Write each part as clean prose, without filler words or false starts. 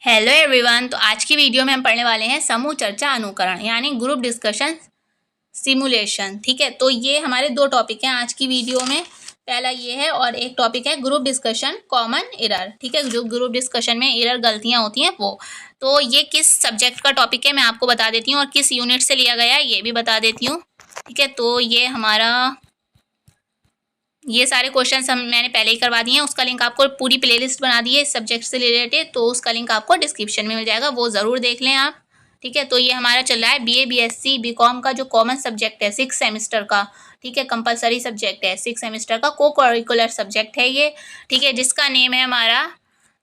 Hello everyone. तो आज की वीडियो में हम पढ़ने वाले हैं समूह चर्चा अनुकरण यानी ग्रुप डिस्कशन सिमुलेशन। ठीक है, तो ये हमारे दो टॉपिक हैं आज की वीडियो में। पहला ये है और एक टॉपिक है ग्रुप डिस्कशन कॉमन एरर। ठीक है, जो ग्रुप डिस्कशन में एरर गलतियां होती हैं वो। तो ये किस सब्जेक्ट का टॉपिक है मैं आपको बता देती हूँ और किस यूनिट से लिया गया है ये भी बता देती हूँ। ठीक है, तो ये सारे क्वेश्चंस मैंने पहले ही करवा दिए हैं। उसका लिंक आपको पूरी प्लेलिस्ट बना दी है इस सब्जेक्ट से रिलेटेड, तो उसका लिंक आपको डिस्क्रिप्शन में मिल जाएगा, वो ज़रूर देख लें आप। ठीक है, तो ये हमारा चल रहा है BA BSc BCom का जो कॉमन सब्जेक्ट है 6 सेमेस्टर का। ठीक है, कंपलसरी सब्जेक्ट है 6 सेमेस्टर का, को करिकुलर सब्जेक्ट है ये। ठीक है, जिसका नेम है हमारा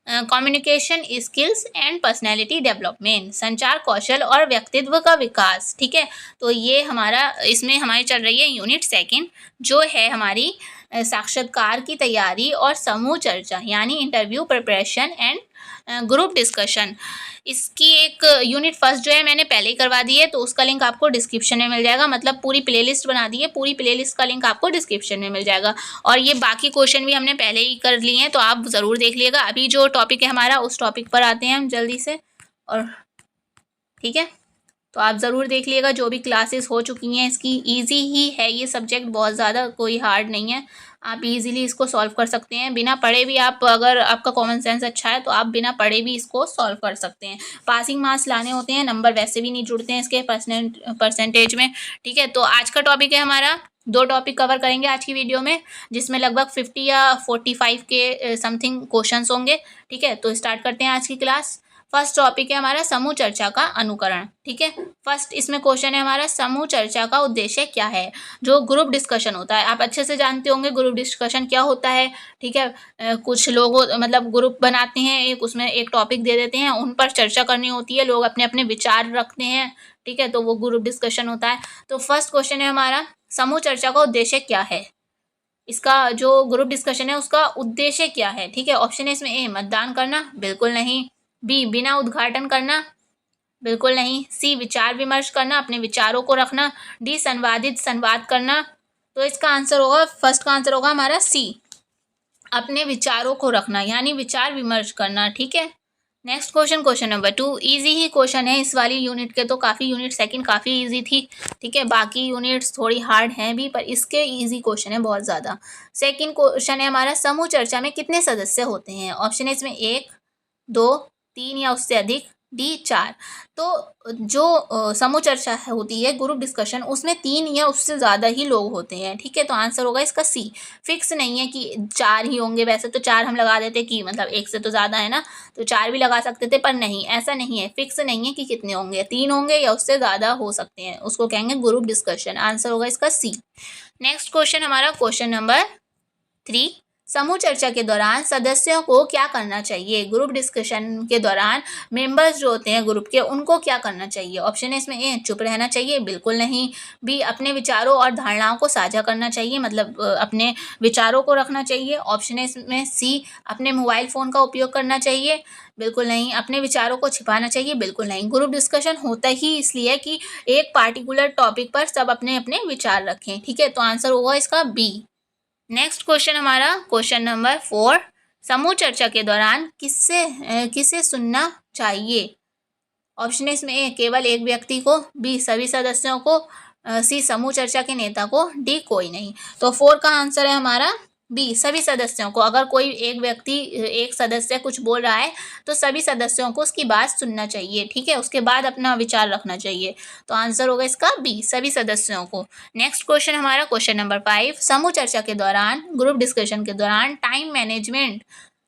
communication skills and personality development, संचार कौशल और व्यक्तित्व का विकास। ठीक है, तो ये हमारा इसमें हमारी चल रही है यूनिट सेकंड, जो है हमारी साक्षात्कार की तैयारी और समूह चर्चा यानी interview preparation and group discussion. इसकी एक यूनिट फर्स्ट जो है मैंने पहले ही करवा दी है, तो उसका लिंक आपको डिस्क्रिप्शन में मिल जाएगा। मतलब पूरी प्लेलिस्ट बना दी है, पूरी प्लेलिस्ट का लिंक आपको डिस्क्रिप्शन में मिल जाएगा। और ये बाकी क्वेश्चन भी हमने पहले ही कर लिए हैं, तो आप ज़रूर देख लीजिएगा। अभी जो टॉपिक है हमारा उस टॉपिक पर आते हैं हम जल्दी से। और ठीक है, तो आप ज़रूर देख लीजिएगा जो भी क्लासेस हो चुकी हैं इसकी। इजी ही है ये सब्जेक्ट, बहुत ज़्यादा कोई हार्ड नहीं है। आप इजीली इसको सॉल्व कर सकते हैं बिना पढ़े भी। आप अगर आपका कॉमन सेंस अच्छा है तो आप बिना पढ़े भी इसको सॉल्व कर सकते हैं। पासिंग मार्क्स लाने होते हैं, नंबर वैसे भी नहीं जुड़ते हैं इसके परसेंटेज में। ठीक है, तो आज का टॉपिक है हमारा, दो टॉपिक कवर करेंगे आज की वीडियो में, जिसमें लगभग 50 या 45 के समथिंग क्वेश्चंस होंगे। ठीक है, तो स्टार्ट करते हैं आज की क्लास। फर्स्ट टॉपिक है हमारा समूह चर्चा का अनुकरण। ठीक है, फर्स्ट इसमें क्वेश्चन है हमारा, समूह चर्चा का उद्देश्य क्या है। जो ग्रुप डिस्कशन होता है, आप अच्छे से जानते होंगे ग्रुप डिस्कशन क्या होता है। ठीक है, कुछ लोग मतलब ग्रुप बनाते हैं, एक उसमें एक टॉपिक दे देते हैं, उन पर चर्चा करनी होती है, लोग अपने अपने विचार रखते हैं। ठीक है, तो वो ग्रुप डिस्कशन होता है। तो फर्स्ट क्वेश्चन है हमारा, समूह चर्चा का उद्देश्य क्या है। इसका जो ग्रुप डिस्कशन है उसका उद्देश्य क्या है। ठीक है, ऑप्शन है इसमें ए मतदान करना, बिल्कुल नहीं। बी बिना उद्घाटन करना, बिल्कुल नहीं। सी विचार विमर्श करना, अपने विचारों को रखना। डी संवादित संवाद करना। तो इसका आंसर होगा, फर्स्ट का आंसर होगा हमारा सी, अपने विचारों को रखना यानी विचार विमर्श करना। ठीक है, next question, question number 2। Easy ही क्वेश्चन है इस वाली यूनिट के, तो काफ़ी यूनिट सेकंड काफ़ी इजी थी। ठीक है, बाकी यूनिट्स थोड़ी हार्ड हैं भी, पर इसके इजी क्वेश्चन है बहुत ज़्यादा। सेकंड क्वेश्चन है हमारा, समूह चर्चा में कितने सदस्य होते हैं। ऑप्शन है इसमें 1, 2, 3 या उससे अधिक। डी 4। तो जो समूह चर्चा होती है ग्रुप डिस्कशन, उसमें 3 या उससे ज़्यादा ही लोग होते हैं। ठीक है, तो आंसर होगा इसका सी। फिक्स नहीं है कि 4 ही होंगे, वैसे तो 4 हम लगा देते कि मतलब एक से तो ज़्यादा है ना, तो 4 भी लगा सकते थे, पर नहीं, ऐसा नहीं है, फिक्स नहीं है कि कितने होंगे, 3 होंगे या उससे ज़्यादा हो सकते हैं, उसको कहेंगे ग्रुप डिस्कशन। आंसर होगा इसका सी। नेक्स्ट क्वेश्चन हमारा, क्वेश्चन नंबर 3। समूह चर्चा के दौरान सदस्यों को क्या करना चाहिए। ग्रुप डिस्कशन के दौरान मेंबर्स जो होते हैं ग्रुप के, उनको क्या करना चाहिए। ऑप्शन है इसमें ए चुप रहना चाहिए, बिल्कुल नहीं। बी अपने विचारों और धारणाओं को साझा करना चाहिए, मतलब अपने विचारों को रखना चाहिए। ऑप्शन है इसमें सी अपने मोबाइल फ़ोन का उपयोग करना चाहिए, बिल्कुल नहीं। अपने विचारों को छिपाना चाहिए, बिल्कुल नहीं। ग्रुप डिस्कशन होता ही इसलिए कि एक पार्टिकुलर टॉपिक पर सब अपने अपने विचार रखें। ठीक है, तो आंसर होगा इसका बी। नेक्स्ट क्वेश्चन हमारा, क्वेश्चन नंबर 4। समूह चर्चा के दौरान किसे सुनना चाहिए। ऑप्शन है इसमें ए केवल एक व्यक्ति को, बी सभी सदस्यों को, सी समूह चर्चा के नेता को, डी कोई नहीं। तो 4 का आंसर है हमारा बी सभी सदस्यों को। अगर कोई एक व्यक्ति एक सदस्य कुछ बोल रहा है तो सभी सदस्यों को उसकी बात सुनना चाहिए। ठीक है, उसके बाद अपना विचार रखना चाहिए। तो आंसर होगा इसका बी सभी सदस्यों को। नेक्स्ट क्वेश्चन हमारा, क्वेश्चन नंबर 5। समूह चर्चा के दौरान ग्रुप डिस्कशन के दौरान टाइम मैनेजमेंट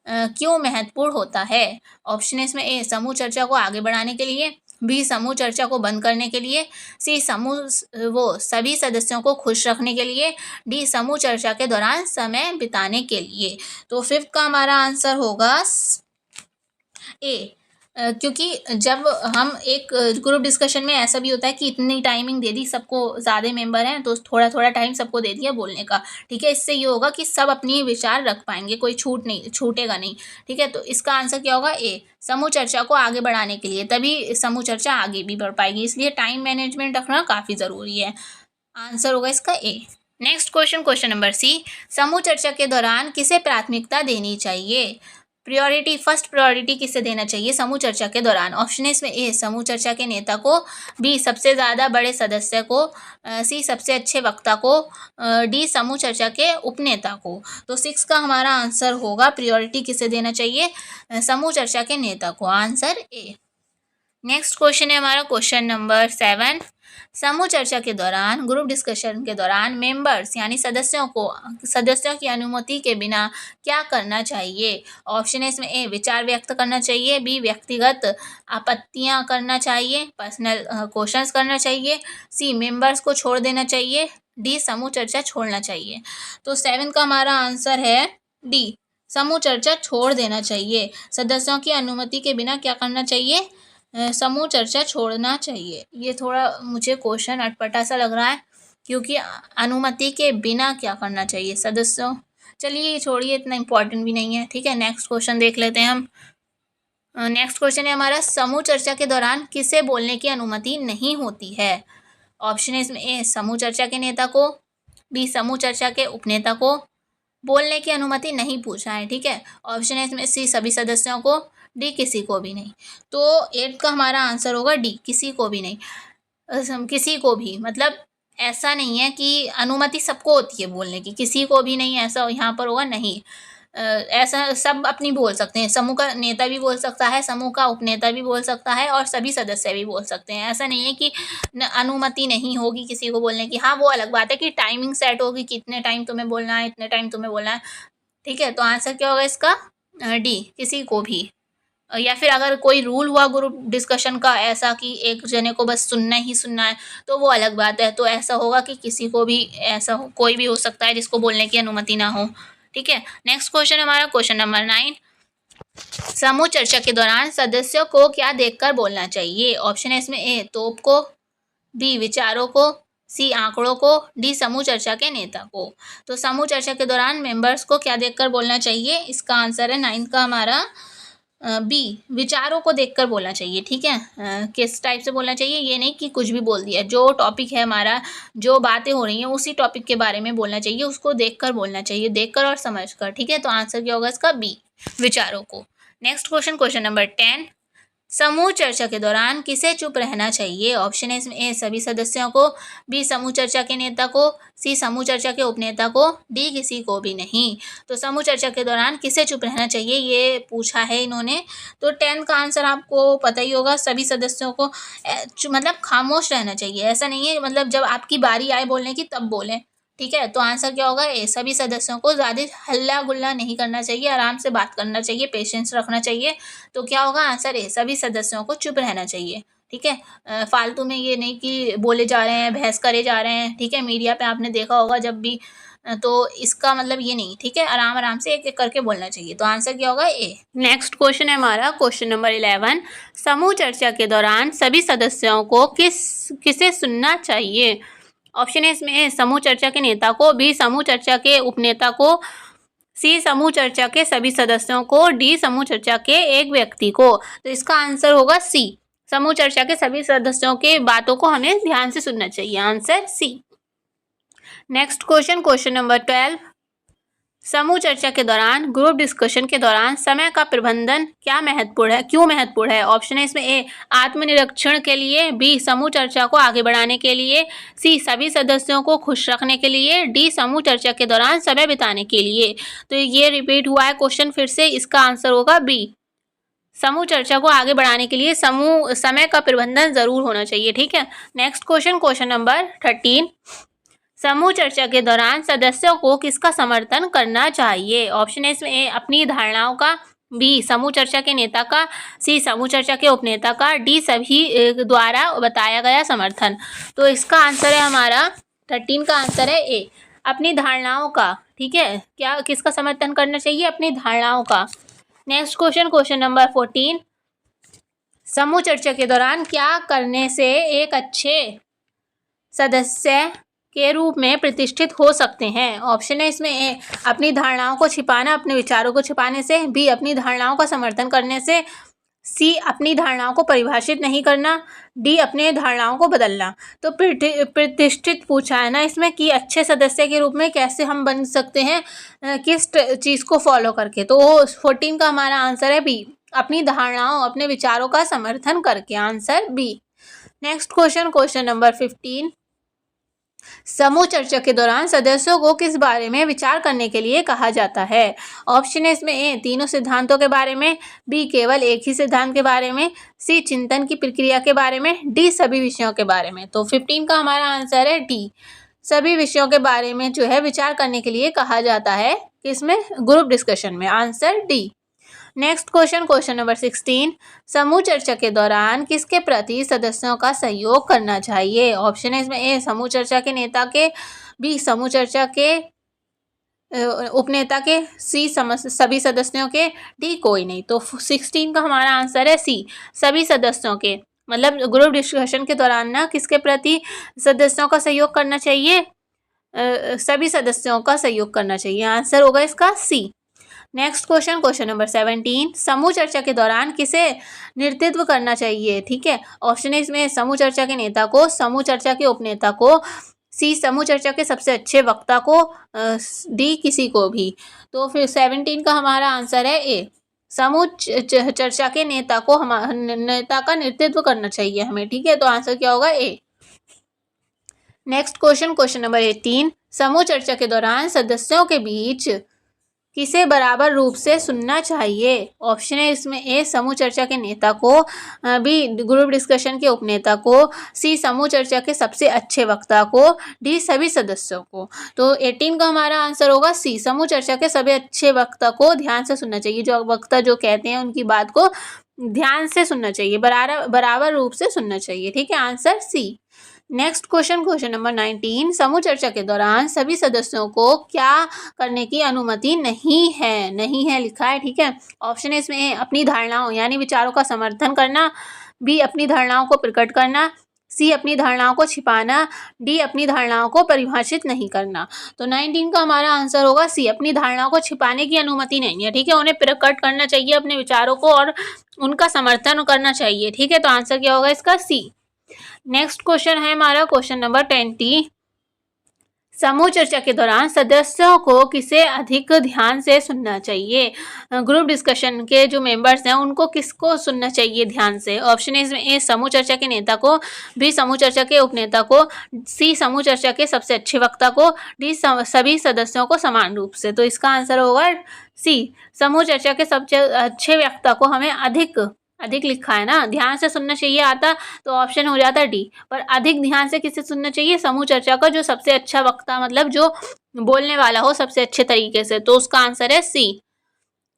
क्यों महत्वपूर्ण होता है। ऑप्शन है इसमें ए समूह चर्चा को आगे बढ़ाने के लिए, बी समूह चर्चा को बंद करने के लिए, सी सभी सदस्यों को खुश रखने के लिए, डी समूह चर्चा के दौरान समय बिताने के लिए। तो 5th का हमारा आंसर होगा ए। क्योंकि जब हम एक ग्रुप डिस्कशन में ऐसा भी होता है कि इतनी टाइमिंग दे दी, सबको ज़्यादा मेंबर हैं तो थोड़ा थोड़ा टाइम सबको दे दिया बोलने का। ठीक है, इससे ये होगा कि सब अपनी विचार रख पाएंगे, कोई छूटेगा नहीं। ठीक है, तो इसका आंसर क्या होगा ए समूह चर्चा को आगे बढ़ाने के लिए, तभी समूह चर्चा आगे भी बढ़ पाएगी, इसलिए टाइम मैनेजमेंट रखना काफ़ी ज़रूरी है। आंसर होगा इसका A. Next question, question number C. समूह चर्चा के दौरान किसे प्राथमिकता देनी चाहिए। प्रायोरिटी, फर्स्ट प्रायोरिटी किसे देना चाहिए समूह चर्चा के दौरान? ऑप्शन है इसमें ए समूह चर्चा के नेता को, बी सबसे ज़्यादा बड़े सदस्य को, सी सबसे अच्छे वक्ता को, डी समूह चर्चा के उपनेता को। तो 6 का हमारा आंसर होगा प्रायोरिटी किसे देना चाहिए? समूह चर्चा के नेता को, आंसर ए। नेक्स्ट क्वेश्चन है हमारा क्वेश्चन नंबर 7। समूह चर्चा के दौरान, ग्रुप डिस्कशन के दौरान मेंबर्स यानी सदस्यों की अनुमति के बिना क्या करना चाहिए? ऑप्शन है इसमें ए विचार व्यक्त करना चाहिए, बी व्यक्तिगत आपत्तियां करना चाहिए, पर्सनल क्वेश्चंस करना चाहिए, सी मेंबर्स को छोड़ देना चाहिए, डी समूह चर्चा छोड़ना चाहिए। तो 7 का हमारा आंसर है डी समूह चर्चा छोड़ देना चाहिए। सदस्यों की अनुमति के बिना क्या करना चाहिए? समूह चर्चा छोड़ना चाहिए। ये थोड़ा मुझे क्वेश्चन अटपटा सा लग रहा है, क्योंकि अनुमति के बिना क्या करना चाहिए सदस्यों। चलिए छोड़िए, इतना इम्पोर्टेंट भी नहीं है, ठीक है। नेक्स्ट क्वेश्चन देख लेते हैं हम। नेक्स्ट क्वेश्चन है हमारा समूह चर्चा के दौरान किसे बोलने की अनुमति नहीं होती है? ऑप्शन है इसमें ए समूह चर्चा के नेता को, बी समूह चर्चा के उपनेता को, बोलने की अनुमति नहीं पूछा है, ठीक है। ऑप्शन है इसमें सी सभी सदस्यों को, डी किसी को भी नहीं। तो 8 का हमारा आंसर होगा डी किसी को भी नहीं। किसी को भी मतलब ऐसा नहीं है कि अनुमति सबको होती है बोलने की, किसी को भी नहीं ऐसा यहाँ पर होगा नहीं। ऐसा सब अपनी बोल सकते हैं, समूह का नेता भी बोल सकता है, समूह का उपनेता भी बोल सकता है और सभी सदस्य भी बोल सकते हैं। ऐसा नहीं है कि अनुमति नहीं होगी किसी को बोलने की। हाँ वो अलग बात है कि टाइमिंग सेट होगी कि इतने टाइम तुम्हें बोलना है, इतने टाइम तुम्हें बोलना है, ठीक है। तो आंसर क्या होगा इसका? डी किसी को भी। या फिर अगर कोई रूल हुआ ग्रुप डिस्कशन का ऐसा कि एक जने को बस सुनना ही सुनना है, तो वो अलग बात है। तो ऐसा होगा कि किसी को भी ऐसा कोई भी हो सकता है जिसको बोलने की अनुमति ना हो, ठीक है। नेक्स्ट क्वेश्चन हमारा क्वेश्चन नंबर 9। समूह चर्चा के दौरान सदस्यों को क्या देखकर बोलना चाहिए? ऑप्शन है इसमें ए तोप को, बी विचारों को, सी आंकड़ों को, डी समूह चर्चा के नेता को। तो समूह चर्चा के दौरान मेंबर्स को क्या देखकर बोलना चाहिए? इसका आंसर है 9 का हमारा बी विचारों को देखकर बोलना चाहिए, ठीक है। किस टाइप से बोलना चाहिए? ये नहीं कि कुछ भी बोल दिया, जो टॉपिक है हमारा, जो बातें हो रही हैं उसी टॉपिक के बारे में बोलना चाहिए, उसको देखकर बोलना चाहिए, देखकर और समझकर, ठीक है। तो आंसर क्या होगा इसका? बी विचारों को। Next question question number 10। समूह चर्चा के दौरान किसे चुप रहना चाहिए? ऑप्शन है इसमें ए सभी सदस्यों को, बी समूह चर्चा के नेता को, सी समूह चर्चा के उपनेता को, डी किसी को भी नहीं। तो समूह चर्चा के दौरान किसे चुप रहना चाहिए ये पूछा है इन्होंने। तो 10 का आंसर आपको पता ही होगा, सभी सदस्यों को मतलब खामोश रहना चाहिए। ऐसा नहीं है मतलब जब आपकी बारी आए बोलने की तब बोलें, ठीक है। तो आंसर क्या होगा? ए सभी सदस्यों को ज़्यादा हल्ला गुल्ला नहीं करना चाहिए, आराम से बात करना चाहिए, पेशेंस रखना चाहिए। तो क्या होगा? आंसर ए सभी सदस्यों को चुप रहना चाहिए, ठीक है। फालतू में ये नहीं कि बोले जा रहे हैं, बहस करे जा रहे हैं, ठीक है। मीडिया पे आपने देखा होगा जब भी, तो इसका मतलब ये नहीं, ठीक है। आराम आराम से एक एक करके बोलना चाहिए। तो आंसर क्या होगा? ए। नेक्स्ट क्वेश्चन है हमारा क्वेश्चन नंबर 11। समूह चर्चा के दौरान सभी सदस्यों को किसे सुनना चाहिए? ऑप्शन है इसमें ए समूह चर्चा के नेता को, बी समूह चर्चा के उपनेता को, सी समूह चर्चा के सभी सदस्यों को, डी समूह चर्चा के एक व्यक्ति को। तो इसका आंसर होगा सी समूह चर्चा के सभी सदस्यों के बातों को हमें ध्यान से सुनना चाहिए, answer C. Next question question number 12। समूह चर्चा के दौरान, ग्रुप डिस्कशन के दौरान समय का प्रबंधन क्या महत्वपूर्ण है, क्यों महत्वपूर्ण है? ऑप्शन है इसमें ए आत्मनिरीक्षण के लिए, बी समूह चर्चा को आगे बढ़ाने के लिए, सी सभी सदस्यों को खुश रखने के लिए, डी समूह चर्चा के दौरान समय बिताने के लिए। तो ये रिपीट हुआ है क्वेश्चन फिर से, इसका आंसर होगा बी समूह चर्चा को आगे बढ़ाने के लिए समय का प्रबंधन जरूर होना चाहिए, ठीक है। Next question question number 13। समूह चर्चा के दौरान सदस्यों को किसका समर्थन करना चाहिए? ऑप्शन है इसमें ए अपनी धारणाओं का, बी समूह चर्चा के नेता का, सी समूह चर्चा के उपनेता का, डी सभी द्वारा बताया गया समर्थन। तो इसका आंसर है हमारा 13 का आंसर है ए अपनी धारणाओं का, ठीक है। क्या किसका समर्थन करना चाहिए? अपनी धारणाओं का। Next question question number 14। समूह चर्चा के दौरान क्या करने से एक अच्छे सदस्य के रूप में प्रतिष्ठित हो सकते हैं? ऑप्शन है इसमें ए अपनी धारणाओं को छिपाना, अपने विचारों को छिपाने से, बी अपनी धारणाओं का समर्थन करने से, सी अपनी धारणाओं को परिभाषित नहीं करना, डी अपने धारणाओं को बदलना। तो प्रतिष्ठित पूछा है ना इसमें कि अच्छे सदस्य के रूप में कैसे हम बन सकते हैं, किस चीज़ को फॉलो करके। तो 14 का हमारा आंसर है बी, अपनी धारणाओं अपने विचारों का समर्थन करके, answer B. Next question number 15, समूह चर्चा के दौरान सदस्यों को किस बारे में विचार करने के लिए कहा जाता है। ऑप्शन है इसमें ए तीनों सिद्धांतों के बारे में, बी केवल एक ही सिद्धांत के बारे में, सी चिंतन की प्रक्रिया के बारे में, डी सभी विषयों के बारे में। तो 15 का हमारा आंसर है डी, सभी विषयों के बारे में जो है विचार करने के लिए कहा जाता है, किसमें, ग्रुप डिस्कशन में, answer D. Next question number 16, समूह चर्चा के दौरान किसके प्रति सदस्यों का सहयोग करना चाहिए। ऑप्शन है इसमें ए समूह चर्चा के नेता के, बी समूह चर्चा के उपनेता के, सी सभी सदस्यों के, डी कोई नहीं। तो 16 का हमारा आंसर है सी, सभी सदस्यों के, मतलब ग्रुप डिस्कशन के दौरान ना किसके प्रति सदस्यों का सहयोग करना चाहिए, सभी सदस्यों का सहयोग करना चाहिए, आंसर होगा इसका सी। नेक्स्ट क्वेश्चन नंबर 17, समूह चर्चा के दौरान किसे नेतृत्व करना चाहिए। ठीक है, ऑप्शन है इसमें समूह चर्चा के नेता को, समूह चर्चा के उपनेता को, सी समूह चर्चा के सबसे अच्छे वक्ता को, डी किसी को भी। तो फिर 17 का हमारा आंसर है ए, समूह चर्चा के नेता को, नेता का नेतृत्व करना चाहिए हमें। ठीक है, तो आंसर क्या होगा ए। नेक्स्ट क्वेश्चन नंबर 18, समूह चर्चा के दौरान सदस्यों के बीच किसे बराबर रूप से सुनना चाहिए। ऑप्शन है इसमें ए समूह चर्चा के नेता को, बी ग्रुप डिस्कशन के उपनेता को, सी समूह चर्चा के सबसे अच्छे वक्ता को, डी सभी सदस्यों को। तो 18 का हमारा आंसर होगा सी, समूह चर्चा के सभी अच्छे वक्ता को ध्यान से सुनना चाहिए, जो वक्ता जो कहते हैं उनकी बात को ध्यान से सुनना चाहिए, बराबर रूप से सुनना चाहिए। ठीक है, answer C. Next question number 19, समूह चर्चा के दौरान सभी सदस्यों को क्या करने की अनुमति नहीं है लिखा है। ठीक है, ऑप्शन है इसमें ए अपनी धारणाओं यानी विचारों का समर्थन करना, बी अपनी धारणाओं को प्रकट करना, सी अपनी धारणाओं को छिपाना, डी अपनी धारणाओं को परिभाषित नहीं करना। तो 19 का हमारा आंसर होगा सी, अपनी धारणाओं को छिपाने की अनुमति नहीं है। ठीक है, उन्हें प्रकट करना चाहिए अपने विचारों को और उनका समर्थन करना चाहिए। ठीक है, तो आंसर क्या होगा इसका सी। नेक्स्ट क्वेश्चन है हमारा क्वेश्चन नंबर 20, समूह चर्चा के दौरान सदस्यों को किसे अधिक ध्यान से सुनना चाहिए। ग्रुप डिस्कशन के जो मेंबर्स हैं उनको किसको सुनना चाहिए ध्यान से। ऑप्शन है इसमें ए समूह चर्चा के नेता को, बी समूह चर्चा के उपनेता को, सी समूह चर्चा के सबसे अच्छे वक्ता को, डी सभी सदस्यों को समान रूप से। तो इसका आंसर होगा सी, समूह चर्चा के सबसे अच्छे वक्ता को हमें अधिक लिखा है ना, ध्यान से सुनना चाहिए आता तो ऑप्शन हो जाता डी, पर अधिक ध्यान से किसे सुनना चाहिए, समूह चर्चा का जो सबसे अच्छा वक्ता, मतलब जो बोलने वाला हो सबसे अच्छे तरीके से। तो उसका आंसर है सी।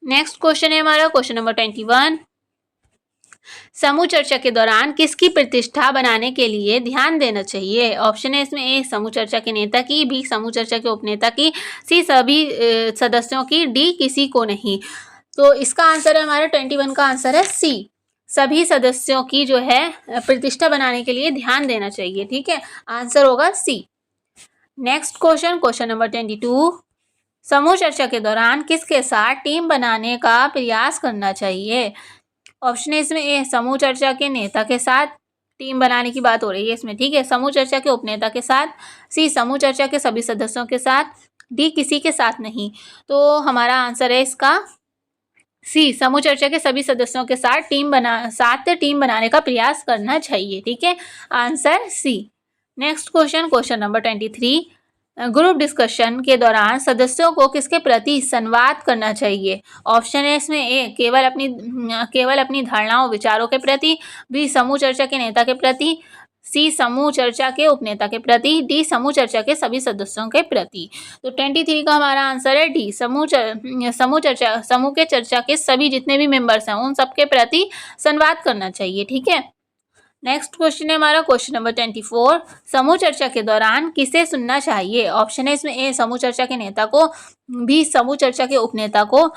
नेक्स्ट क्वेश्चन है हमारा क्वेश्चन नंबर 21, समूह चर्चा के दौरान किसकी प्रतिष्ठा बनाने के लिए ध्यान देना चाहिए। ऑप्शन है इसमें ए समूह चर्चा के नेता की, बी समूह चर्चा के उपनेता की, सी सभी सदस्यों की, डी किसी को नहीं। तो इसका आंसर है हमारा 21 का आंसर है सी, सभी सदस्यों की जो है प्रतिष्ठा बनाने के लिए ध्यान देना चाहिए। ठीक है, आंसर होगा सी। नेक्स्ट क्वेश्चन नंबर 22, समूह चर्चा के दौरान किसके साथ टीम बनाने का प्रयास करना चाहिए। ऑप्शन है इसमें ए समूह चर्चा के नेता के साथ टीम बनाने की बात हो रही है इसमें। ठीक है, समूह चर्चा के उपनेता के साथ, सी समूह चर्चा के सभी सदस्यों के साथ, डी किसी के साथ नहीं। तो हमारा आंसर है इसका सी, समूह चर्चा के सभी सदस्यों के साथ टीम बनाने का प्रयास करना चाहिए। ठीक है, answer C. Next question number 23, group discussion के दौरान सदस्यों को किसके प्रति संवाद करना चाहिए। ऑप्शन है इसमें ए केवल अपनी धारणाओं विचारों के प्रति, बी समूह चर्चा के नेता के प्रति, सी समूह चर्चा के उपनेता के प्रति, डी समूह चर्चा के सभी सदस्यों के प्रति। तो 23 का हमारा आंसर है डी, समूह के चर्चा के सभी जितने भी मेंबर्स हैं उन सबके प्रति संवाद करना चाहिए। ठीक है, नेक्स्ट क्वेश्चन है हमारा क्वेश्चन नंबर 24, समूह चर्चा के दौरान किसे सुनना चाहिए। ऑप्शन है इसमें ए समूह चर्चा के नेता को, बी समूह चर्चा के उपनेता को,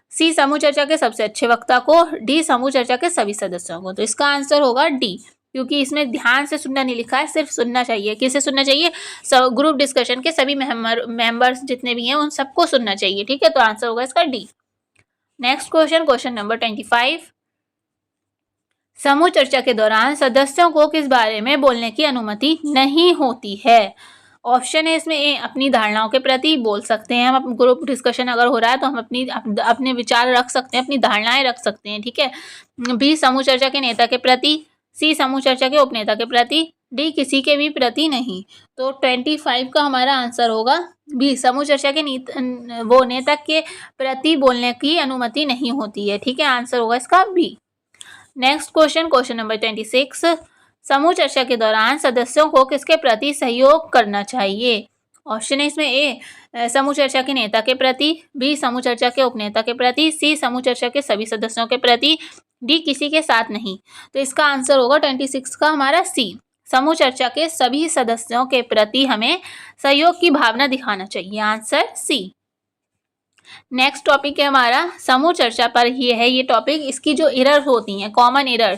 सी समूह चर्चा के सबसे अच्छे वक्ता को, डी समूह चर्चा के सभी सदस्यों को। तो इसका आंसर होगा डी, क्योंकि इसमें ध्यान से सुनना नहीं लिखा है, सिर्फ सुनना चाहिए। किसे सुनना चाहिए, ग्रुप डिस्कशन के सभी मेंबर्स जितने भी हैं उन सबको सुनना चाहिए। ठीक है, तो आंसर होगा इसका डी। नेक्स्ट क्वेश्चन नंबर 25, समूह चर्चा के दौरान सदस्यों को किस बारे में बोलने की अनुमति नहीं होती है? ऑप्शन है इसमें ए, अपनी धारणाओं के प्रति बोल सकते हैं हम। ग्रुप डिस्कशन अगर हो रहा है तो हम अपने विचार रख सकते हैं, अपनी धारणाएं रख सकते हैं, ठीक है। बी, समूह चर्चा के नेता के प्रति। सी, समूह चर्चा के उपनेता के प्रति। डी, किसी के भी प्रति नहीं। तो 25 का हमारा आंसर होगा बी, समूह चर्चा के नेता के प्रति बोलने की अनुमति नहीं होती है, ठीक है। आंसर होगा इसका बी। नेक्स्ट क्वेश्चन नंबर 26, समूह चर्चा के दौरान सदस्यों को किसके प्रति सहयोग करना चाहिए? ऑप्शन है इसमें ए, समूह चर्चा के नेता के प्रति। बी, समूह चर्चा के उपनेता के प्रति। सी, समूह चर्चा के सभी सदस्यों के प्रति। डी, किसी के साथ नहीं। तो इसका आंसर होगा 26 का हमारा सी, समूह चर्चा के सभी सदस्यों के प्रति हमें सहयोग की भावना दिखाना चाहिए। Answer C. नेक्स्ट टॉपिक है हमारा समूह चर्चा पर ही है ये टॉपिक। इसकी जो एरर होती हैं, कॉमन एरर,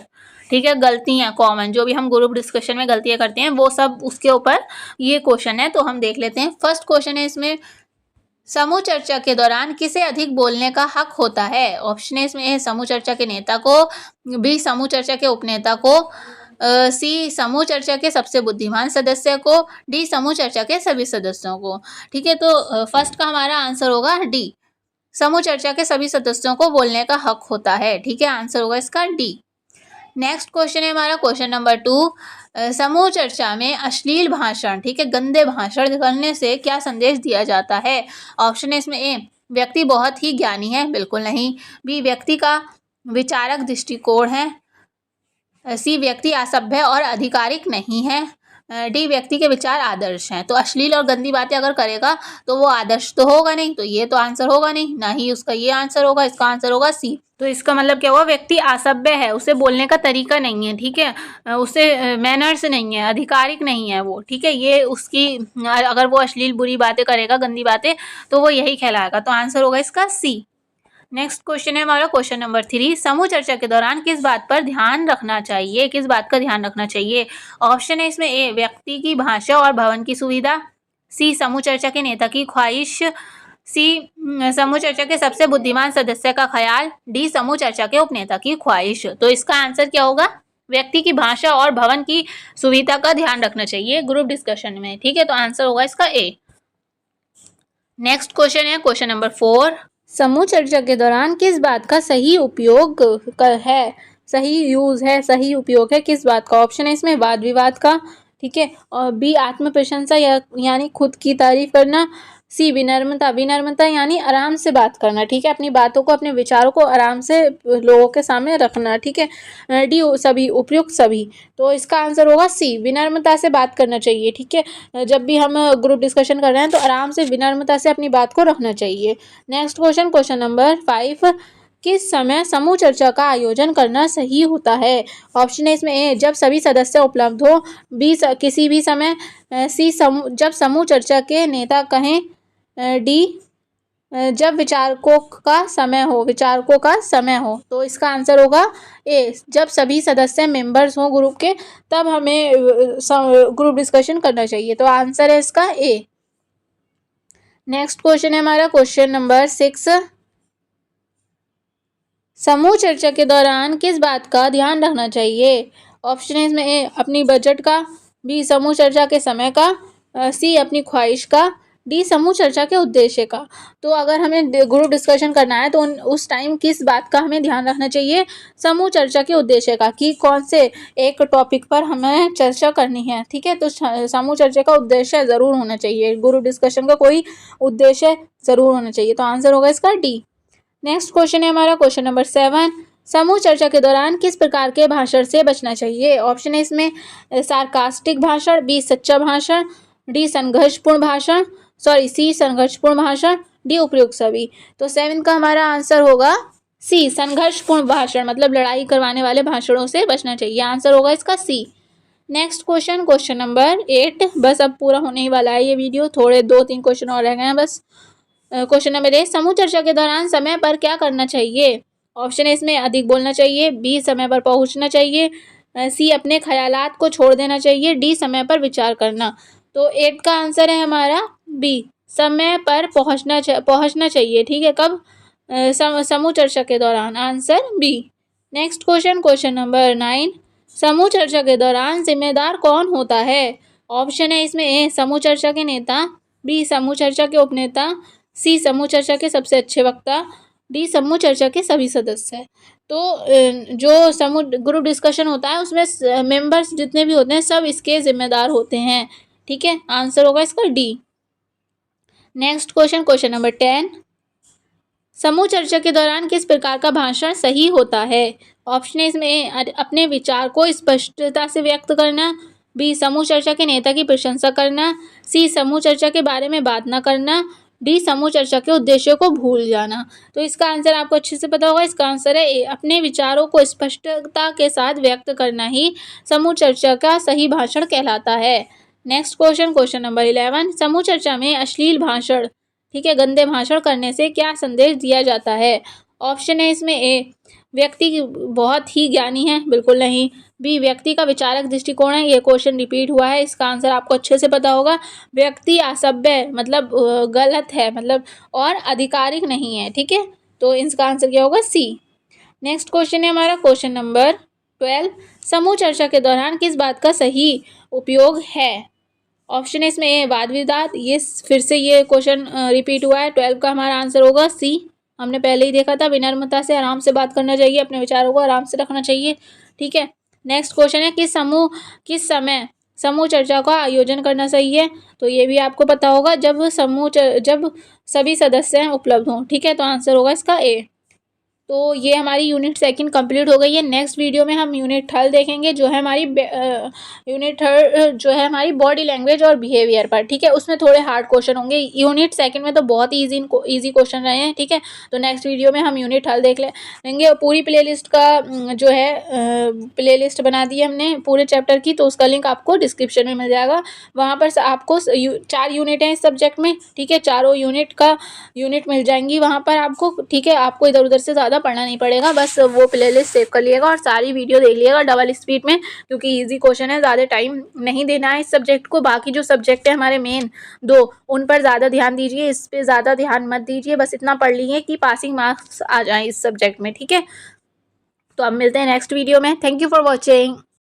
ठीक है, गलतियां कॉमन जो भी हम ग्रुप डिस्कशन में गलतियां करते हैं वो सब उसके ऊपर ये क्वेश्चन है, तो हम देख लेते हैं। फर्स्ट क्वेश्चन है इसमें, समूह चर्चा के दौरान किसे अधिक बोलने का हक होता है? ऑप्शन है इसमें ए, समूह चर्चा के नेता को। बी, समूह चर्चा के उपनेता को। सी, समूह चर्चा के सबसे बुद्धिमान सदस्य को। डी, समूह चर्चा के सभी सदस्यों को। ठीक है, तो फर्स्ट का हमारा आंसर होगा डी, समूह चर्चा के सभी सदस्यों को बोलने का हक होता है, ठीक है। आंसर होगा इसका डी। नेक्स्ट क्वेश्चन है हमारा क्वेश्चन नंबर 2, समूह चर्चा में अश्लील भाषण, ठीक है, गंदे भाषण करने से क्या संदेश दिया जाता है? ऑप्शन है इसमें ए, व्यक्ति बहुत ही ज्ञानी है, बिल्कुल नहीं। बी, व्यक्ति का विचारक दृष्टिकोण है। सी, व्यक्ति असभ्य और आधिकारिक नहीं है। डी, व्यक्ति के विचार आदर्श हैं। तो अश्लील और गंदी बातें अगर करेगा तो वो आदर्श तो होगा नहीं, तो ये तो आंसर होगा नहीं, ना ही उसका ये आंसर होगा। इसका आंसर होगा सी। तो इसका मतलब क्या हुआ, व्यक्ति असभ्य है, उसे बोलने का तरीका नहीं है, ठीक है, उसे मैनर्स नहीं है, आधिकारिक नहीं है वो, ठीक है। ये उसकी अगर वो अश्लील बुरी बातें करेगा, गंदी बातें, तो वो यही कहलाएगा। तो आंसर होगा इसका सी। नेक्स्ट क्वेश्चन है हमारा क्वेश्चन नंबर 3, समूह चर्चा के दौरान किस बात पर ध्यान रखना चाहिए? किस बात का ध्यान रखना चाहिए? ऑप्शन है इसमें ए, व्यक्ति की भाषा और भवन की सुविधा। सी, समूह चर्चा के नेता की ख्वाहिश। सी, समूह चर्चा के सबसे बुद्धिमान सदस्य का ख्याल। डी, समूह चर्चा के उपनेता की ख्वाहिश। तो इसका आंसर क्या होगा, व्यक्ति की भाषा और भवन की सुविधा का ध्यान रखना चाहिए ग्रुप डिस्कशन में, ठीक है। तो आंसर होगा इसका ए। नेक्स्ट क्वेश्चन है क्वेश्चन नंबर 4, समूह चर्चा के दौरान किस बात का सही उपयोग है, सही यूज है, सही उपयोग है किस बात का? ऑप्शन है इसमें वाद विवाद का, ठीक है। और बी, आत्म प्रशंसा यानी खुद की तारीफ करना। सी, विनम्रता, विनम्रता यानी आराम से बात करना, ठीक है, अपनी बातों को, अपने विचारों को आराम से लोगों के सामने रखना, ठीक है। डी, सभी, उपयुक्त सभी। तो इसका आंसर होगा सी, विनम्रता से बात करना चाहिए, ठीक है। जब भी हम ग्रुप डिस्कशन कर रहे हैं तो आराम से विनम्रता से अपनी बात को रखना चाहिए। नेक्स्ट क्वेश्चन नंबर 5, किस समय समूह चर्चा का आयोजन करना सही होता है? ऑप्शन है इसमें ए, जब सभी सदस्य उपलब्ध हो। बी, किसी भी समय। सी, जब समूह चर्चा के नेता कहें। डी, जब विचारकों का समय हो। तो इसका आंसर होगा ए, जब सभी सदस्य मेंबर्स हों ग्रुप के, तब हमें ग्रुप डिस्कशन करना चाहिए। तो आंसर है इसका ए। नेक्स्ट क्वेश्चन है हमारा क्वेश्चन नंबर 6, समूह चर्चा के दौरान किस बात का ध्यान रखना चाहिए? ऑप्शन है इसमें ए, अपनी बजट का। बी, समूह चर्चा के समय का। सी, अपनी ख्वाहिश का। डी, समूह चर्चा के उद्देश्य का। तो अगर हमें ग्रुप डिस्कशन करना है तो उस टाइम किस बात का हमें ध्यान रखना चाहिए? समूह चर्चा के उद्देश्य का, कि कौन से एक टॉपिक पर हमें चर्चा करनी है, ठीक है। तो समूह चर्चा का उद्देश्य ज़रूर होना चाहिए, ग्रुप डिस्कशन का कोई उद्देश्य ज़रूर होना चाहिए। तो आंसर होगा इसका डी। नेक्स्ट क्वेश्चन है हमारा क्वेश्चन नंबर 7, समूह चर्चा के दौरान किस प्रकार के भाषण से बचना चाहिए? ऑप्शन है इसमें सार्कास्टिक भाषण। बी, सच्चा भाषण। डी, संघर्षपूर्ण भाषण। सी, संघर्षपूर्ण भाषण। डी, उपयुक्त सभी। तो 7 का हमारा आंसर होगा सी, संघर्षपूर्ण भाषण, मतलब लड़ाई करवाने वाले भाषणों से बचना चाहिए। आंसर होगा इसका सी। नेक्स्ट क्वेश्चन नंबर 8, बस अब पूरा होने ही वाला है ये वीडियो, थोड़े 2-3 क्वेश्चन और रह गए हैं बस। क्वेश्चन नंबर 1, समूह चर्चा के दौरान समय पर क्या करना चाहिए? ऑप्शन है इसमें अधिक बोलना चाहिए। बी, समय पर पहुंचना चाहिए। सी, अपने ख्यालात को छोड़ देना चाहिए। डी, समय पर विचार करना। तो 8 का आंसर है हमारा बी, समय पर पहुंचना चाहिए, ठीक है। कब? समूह चर्चा के दौरान। Answer B. Next question, question number 9, समूह चर्चा के दौरान जिम्मेदार कौन होता है? ऑप्शन है इसमें ए समूह चर्चा के नेता, बी समूह चर्चा के उपनेता, सी समूह चर्चा के सबसे अच्छे वक्ता, डी समूह चर्चा के सभी सदस्य। तो जो समूह ग्रुप डिस्कशन होता है उसमें मेंबर्स जितने भी होते हैं सब इसके जिम्मेदार होते हैं। ठीक है, आंसर होगा इसका D. Next question, question number 10, समूह चर्चा के दौरान किस प्रकार का भाषण सही होता है? ऑप्शन है इसमें अपने विचार को स्पष्टता से व्यक्त करना, बी समूह चर्चा के नेता की प्रशंसा करना, सी समूह चर्चा के बारे में बात न करना, डी समूह चर्चा के उद्देश्यों को भूल जाना। तो इसका आंसर आपको अच्छे से पता होगा, इसका आंसर है ए अपने विचारों को स्पष्टता के साथ व्यक्त करना ही समूह चर्चा का सही भाषण कहलाता है। नेक्स्ट क्वेश्चन, क्वेश्चन नंबर 11, समूह चर्चा में अश्लील भाषण, ठीक है, गंदे भाषण करने से क्या संदेश दिया जाता है? ऑप्शन है इसमें ए व्यक्ति बहुत ही ज्ञानी है, बिल्कुल नहीं, बी व्यक्ति का विचारक दृष्टिकोण है, ये क्वेश्चन रिपीट हुआ है, इसका आंसर आपको अच्छे से पता होगा, व्यक्ति असभ्य मतलब गलत है, मतलब और आधिकारिक नहीं है। ठीक है, तो इसका आंसर क्या होगा? सी। नेक्स्ट क्वेश्चन है हमारा क्वेश्चन नंबर 12, समूह चर्चा के दौरान किस बात का सही उपयोग है? ऑप्शन है इसमें ए वाद विवाद, ये फिर से ये क्वेश्चन रिपीट हुआ है, 12 का हमारा आंसर होगा सी। हमने पहले ही देखा था, विनम्रता से आराम से बात करना चाहिए, अपने विचारों को आराम से रखना चाहिए। ठीक है, नेक्स्ट क्वेश्चन है किस समय समूह चर्चा का आयोजन करना सही है? तो ये भी आपको पता होगा, जब सभी सदस्य उपलब्ध हों। ठीक है, तो आंसर होगा इसका ए। तो ये हमारी यूनिट सेकंड कंप्लीट हो गई है। नेक्स्ट वीडियो में हम यूनिट थर्ड देखेंगे, जो है हमारी यूनिट थर्ड जो है हमारी बॉडी लैंग्वेज और बिहेवियर पर। ठीक है, उसमें थोड़े हार्ड क्वेश्चन होंगे। यूनिट सेकंड में तो बहुत ही इजी क्वेश्चन रहे हैं। ठीक है, तो नेक्स्ट वीडियो में हम यूनिट थर्ड देख लेंगे। और पूरी प्लेलिस्ट का जो है प्लेलिस्ट बना दी है हमने पूरे चैप्टर की, तो उसका लिंक आपको डिस्क्रिप्शन में मिल जाएगा। वहाँ पर आपको 4 यूनिट हैं इस सब्जेक्ट में। ठीक है, चारों यूनिट मिल जाएंगी वहाँ पर आपको। ठीक है, आपको इधर उधर से ज़्यादा पढ़ना नहीं पड़ेगा, बस वो प्लेलिस्ट सेव कर लिएगा और सारी वीडियो देख लिएगा डबल स्पीड में, क्योंकि इजी क्वेश्चन है, ज़्यादा टाइम नहीं देना है इस सब्जेक्ट को। बाकी जो सब्जेक्ट है हमारे मेन 2, उन पर ज़्यादा ध्यान दीजिए, इस पर ज़्यादा ध्यान मत दीजिए। बस इतना पढ़ लीजिए कि पासिंग मार्क्स आ जाएँ इस सब्जेक्ट में। ठीक है, तो अब मिलते हैं नेक्स्ट वीडियो में। Thank you for watching.